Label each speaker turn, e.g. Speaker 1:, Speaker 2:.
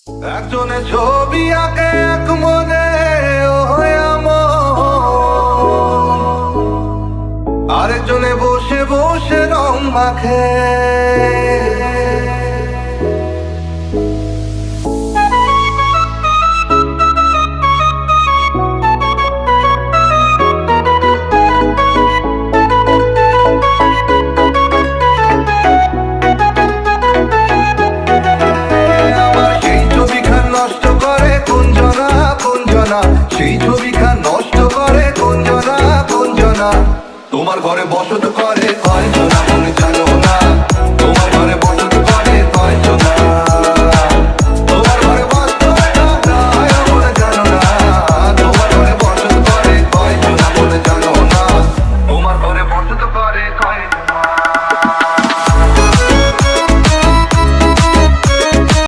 Speaker 1: একজনে ছবি আঁকে এক মনে আরেকজনে বসে বসে রং মাখে। সেই ছবিখান নষ্ট করে কোন জনা। তোমার ঘরে বসত করে কয়জনা মনে জানো না।